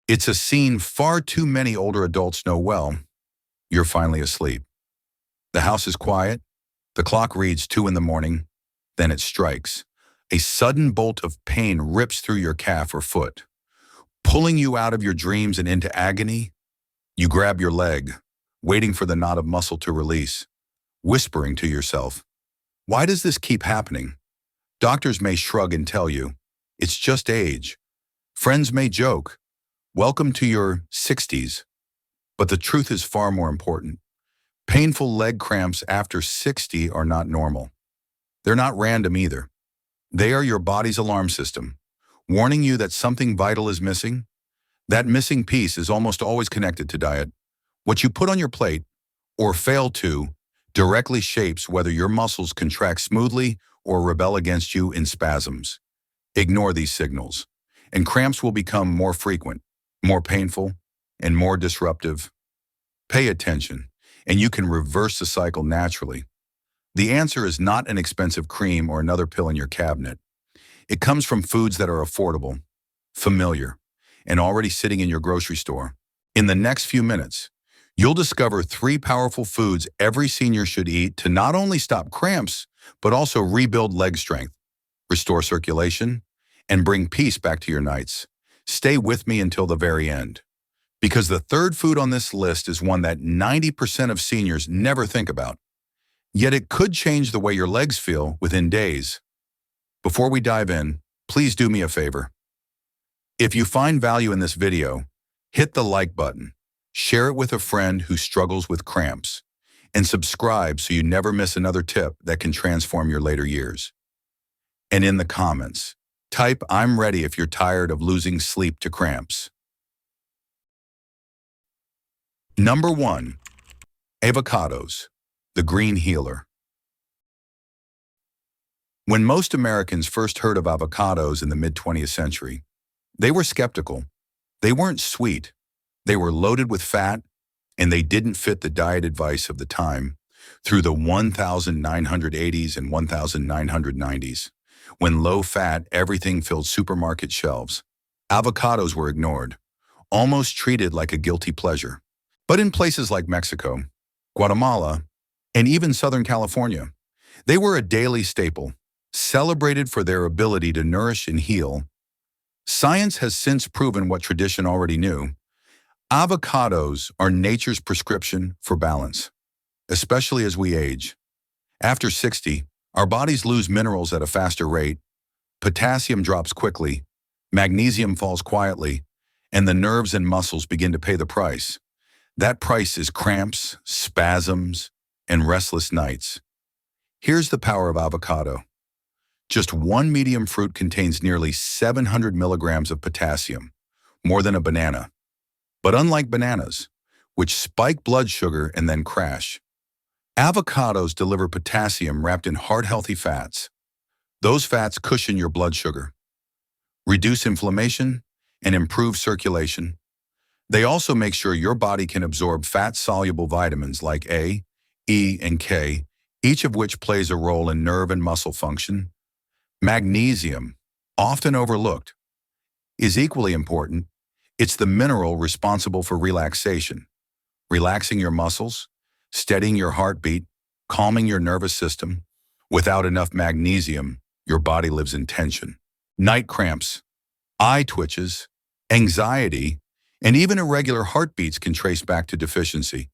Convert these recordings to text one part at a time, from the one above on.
It's a scene far too many older adults know well. You're finally asleep. The house is quiet. The clock reads 2 in the morning. Then it strikes. A sudden bolt of pain rips through your calf or foot, pulling you out of your dreams and into agony. You grab your leg, waiting for the knot of muscle to release, whispering to yourself, "Why does this keep happening?" Doctors may shrug and tell you, "It's just age." Friends may joke, "Welcome to your 60s." But the truth is far more important. Painful leg cramps after 60 are not normal. They're not random either. They are your body's alarm system, warning you that something vital is missing. That missing piece is almost always connected to diet. What you put on your plate, or fail to, directly shapes whether your muscles contract smoothly or rebel against you in spasms. Ignore these signals, and cramps will become more frequent, more painful, and more disruptive. Pay attention, and you can reverse the cycle naturally. The answer is not an expensive cream or another pill in your cabinet. It comes from foods that are affordable, familiar, and already sitting in your grocery store. In the next few minutes, you'll discover 3 powerful foods every senior should eat to not only stop cramps, but also rebuild leg strength, restore circulation, and bring peace back to your nights. Stay with me until the very end, because the third food on this list is one that 90% of seniors never think about. Yet it could change the way your legs feel within days. Before we dive in, please do me a favor. If you find value in this video, hit the like button, share it with a friend who struggles with cramps, and subscribe so you never miss another tip that can transform your later years. And in the comments, type "I'm ready" if you're tired of losing sleep to cramps. Number 1. Avocados, the green healer. When most Americans first heard of avocados in the mid-20th century, they were skeptical. They weren't sweet, they were loaded with fat, and they didn't fit the diet advice of the time through the 1980s and 1990s, when low-fat everything filled supermarket shelves. Avocados were ignored, almost treated like a guilty pleasure. But in places like Mexico, Guatemala, and even Southern California, they were a daily staple, celebrated for their ability to nourish and heal. Science has since proven what tradition already knew. Avocados are nature's prescription for balance, especially as we age. After 60, our bodies lose minerals at a faster rate, potassium drops quickly, magnesium falls quietly, and the nerves and muscles begin to pay the price. That price is cramps, spasms, and restless nights. Here's the power of avocado. Just one medium fruit contains nearly 700 milligrams of potassium, more than a banana. But unlike bananas, which spike blood sugar and then crash, avocados deliver potassium wrapped in heart-healthy fats. Those fats cushion your blood sugar, reduce inflammation, and improve circulation. They also make sure your body can absorb fat-soluble vitamins like A, E, and K, each of which plays a role in nerve and muscle function. Magnesium, often overlooked, is equally important. It's the mineral responsible for relaxation, relaxing your muscles, steadying your heartbeat, calming your nervous system. Without enough magnesium, your body lives in tension. Night cramps, eye twitches, anxiety, and even irregular heartbeats can trace back to deficiency.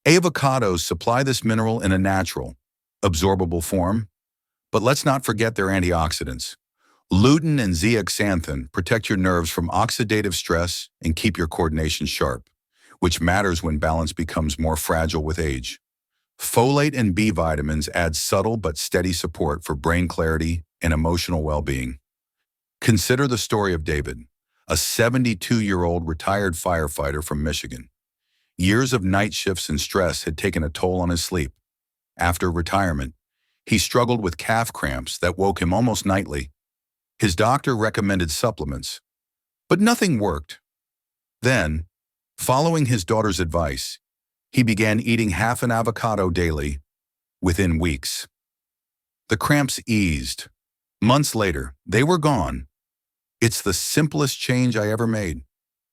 Avocados supply this mineral in a natural, absorbable form. But let's not forget their antioxidants. Lutein and zeaxanthin protect your nerves from oxidative stress and keep your coordination sharp, which matters when balance becomes more fragile with age. Folate and B vitamins add subtle but steady support for brain clarity and emotional well-being. Consider the story of David, a 72-year-old retired firefighter from Michigan. Years of night shifts and stress had taken a toll on his sleep. After retirement, he struggled with calf cramps that woke him almost nightly. His doctor recommended supplements, but nothing worked. Then, following his daughter's advice, he began eating half an avocado daily. Within weeks, the cramps eased. Months later, they were gone. It's the simplest change I ever made.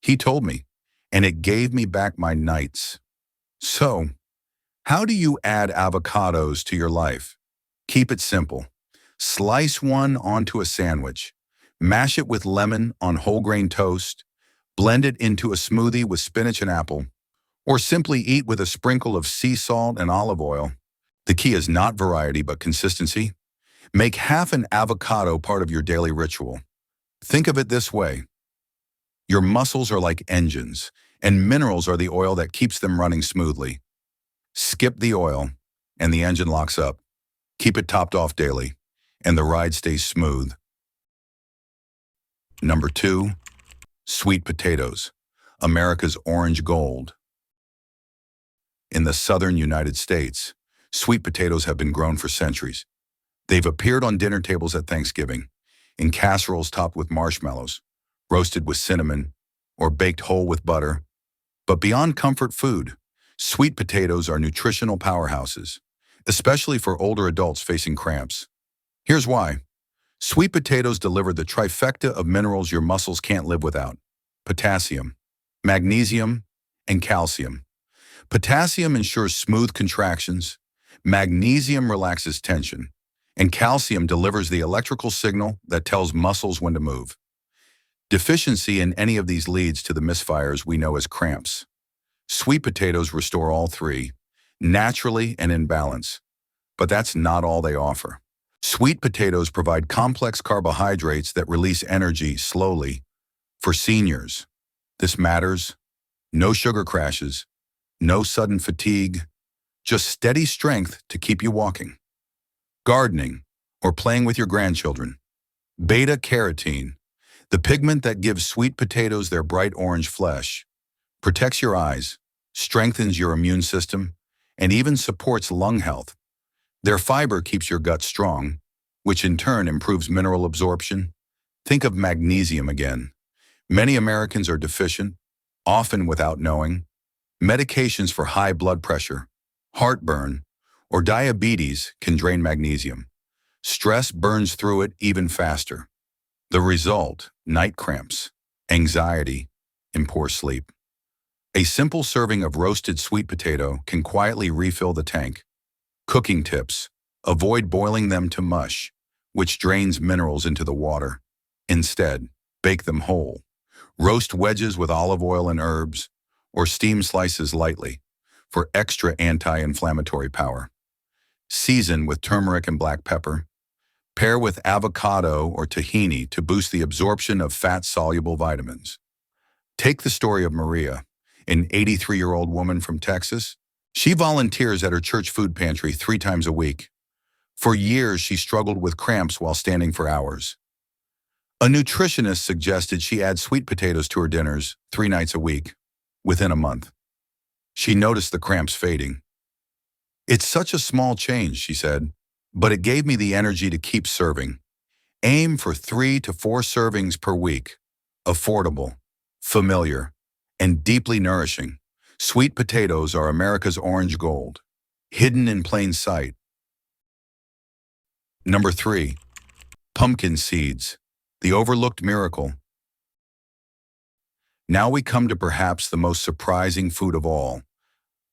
He told me, and it gave me back my nights. So, how do you add avocados to your life? Keep it simple. Slice one onto a sandwich. Mash it with lemon on whole grain toast. Blend it into a smoothie with spinach and apple. Or simply eat with a sprinkle of sea salt and olive oil. The key is not variety but consistency. Make half an avocado part of your daily ritual. Think of it this way. Your muscles are like engines, and minerals are the oil that keeps them running smoothly. Skip the oil, and the engine locks up. Keep it topped off daily, and the ride stays smooth. Number 2, sweet potatoes, America's orange gold. In the southern United States, sweet potatoes have been grown for centuries. They've appeared on dinner tables at Thanksgiving, in casseroles topped with marshmallows, roasted with cinnamon, or baked whole with butter. But beyond comfort food, sweet potatoes are nutritional powerhouses, especially for older adults facing cramps. Here's why. Sweet potatoes deliver the trifecta of minerals your muscles can't live without: potassium, magnesium, and calcium. Potassium ensures smooth contractions, magnesium relaxes tension, and calcium delivers the electrical signal that tells muscles when to move. Deficiency in any of these leads to the misfires we know as cramps. Sweet potatoes restore all three, naturally and in balance. But that's not all they offer. Sweet potatoes provide complex carbohydrates that release energy slowly. For seniors, this matters. No sugar crashes, no sudden fatigue, just steady strength to keep you walking. Gardening or playing with your grandchildren. Beta-carotene, the pigment that gives sweet potatoes their bright orange flesh, protects your eyes, strengthens your immune system, and even supports lung health. Their fiber keeps your gut strong, which in turn improves mineral absorption. Think of magnesium again. Many Americans are deficient, often without knowing. Medications for high blood pressure, heartburn, or diabetes can drain magnesium. Stress burns through it even faster. The result: night cramps, anxiety, and poor sleep. A simple serving of roasted sweet potato can quietly refill the tank. Cooking tips: avoid boiling them to mush, which drains minerals into the water. Instead, bake them whole. Roast wedges with olive oil and herbs, or steam slices lightly for extra anti-inflammatory power. Season with turmeric and black pepper. Pair with avocado or tahini to boost the absorption of fat-soluble vitamins. Take the story of Maria, an 83-year-old woman from Texas. She volunteers at her church food pantry 3 times a week. For years, she struggled with cramps while standing for hours. A nutritionist suggested she add sweet potatoes to her dinners 3 nights a week. Within a month, she noticed the cramps fading. "It's such a small change," she said, "but it gave me the energy to keep serving." Aim for 3 to 4 servings per week. Affordable, familiar, and deeply nourishing. Sweet potatoes are America's orange gold, hidden in plain sight. Number 3, pumpkin seeds, the overlooked miracle. Now we come to perhaps the most surprising food of all: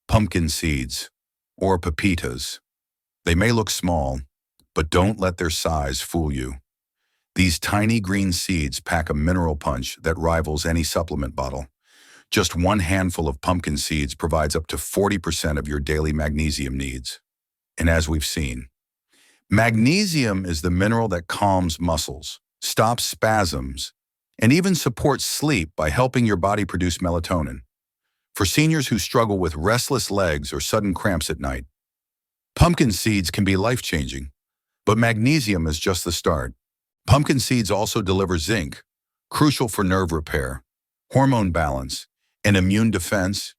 pumpkin seeds, or pepitas. They may look small, but don't let their size fool you. These tiny green seeds pack a mineral punch that rivals any supplement bottle. Just one handful of pumpkin seeds provides up to 40% of your daily magnesium needs. And as we've seen, magnesium is the mineral that calms muscles, stops spasms, and even supports sleep by helping your body produce melatonin. For seniors who struggle with restless legs or sudden cramps at night, pumpkin seeds can be life-changing, but magnesium is just the start. Pumpkin seeds also deliver zinc, crucial for nerve repair, hormone balance, and immune defense.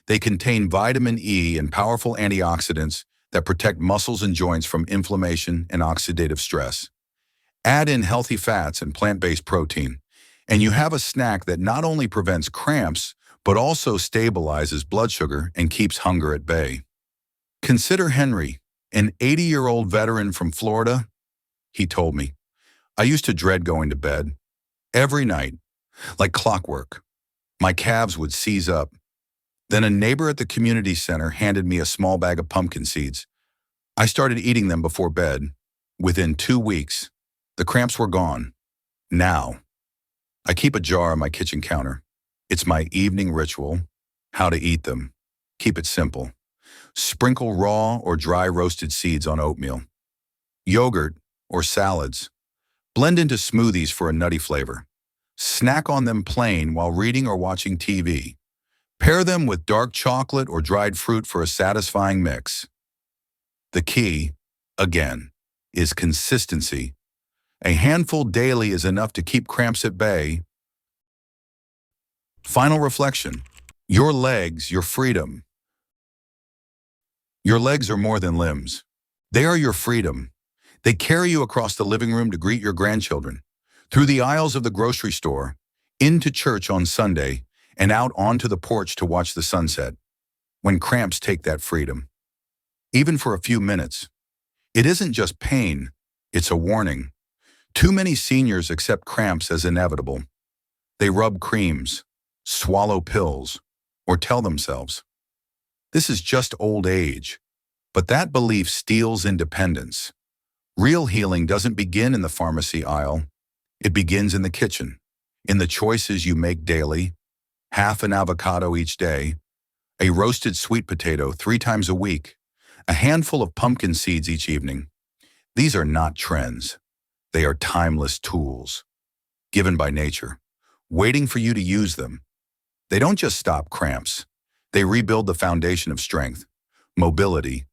They contain vitamin E and powerful antioxidants that protect muscles and joints from inflammation and oxidative stress. Add in healthy fats and plant-based protein, and you have a snack that not only prevents cramps, but also stabilizes blood sugar and keeps hunger at bay. Consider Henry, an 80-year-old veteran from Florida. He told me, "I used to dread going to bed. Every night, like clockwork. My calves would seize up. Then a neighbor at the community center handed me a small bag of pumpkin seeds. I started eating them before bed. Within 2 weeks, the cramps were gone. Now, I keep a jar on my kitchen counter. It's my evening ritual. How to eat them. Keep it simple. Sprinkle raw or dry roasted seeds on oatmeal. Yogurt or salads. Blend into smoothies for a nutty flavor. Snack on them plain while reading or watching TV. Pair them with dark chocolate or dried fruit for a satisfying mix. The key, again, is consistency. A handful daily is enough to keep cramps at bay. Final reflection. Your legs, your freedom. Your legs are more than limbs. They are your freedom. They carry you across the living room to greet your grandchildren, through the aisles of the grocery store, into church on Sunday, and out onto the porch to watch the sunset. When cramps take that freedom, even for a few minutes, it isn't just pain, it's a warning. Too many seniors accept cramps as inevitable. They rub creams, swallow pills, or tell themselves, this is just old age. But that belief steals independence. Real healing doesn't begin in the pharmacy aisle. It begins in the kitchen, in the choices you make daily, half an avocado each day, a roasted sweet potato 3 times a week, a handful of pumpkin seeds each evening. These are not trends. They are timeless tools, given by nature, waiting for you to use them. They don't just stop cramps. They rebuild the foundation of strength, mobility,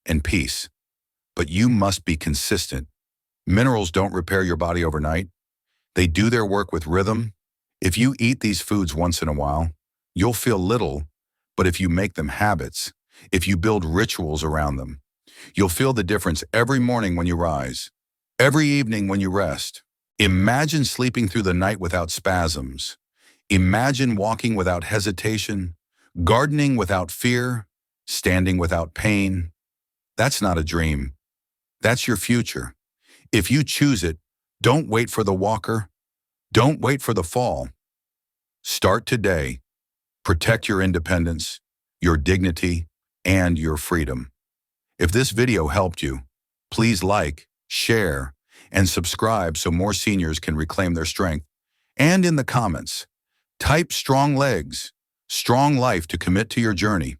and peace. But you must be consistent. Minerals don't repair your body overnight. They do their work with rhythm. If you eat these foods once in a while, you'll feel little, but if you make them habits, if you build rituals around them, you'll feel the difference every morning when you rise, every evening when you rest. Imagine sleeping through the night without spasms. Imagine walking without hesitation, gardening without fear, standing without pain. That's not a dream. That's your future. If you choose it, don't wait for the walker. Don't wait for the fall. Start today. Protect your independence, your dignity, and your freedom. If this video helped you, please like, share, and subscribe so more seniors can reclaim their strength. And in the comments, type strong legs, strong life to commit to your journey.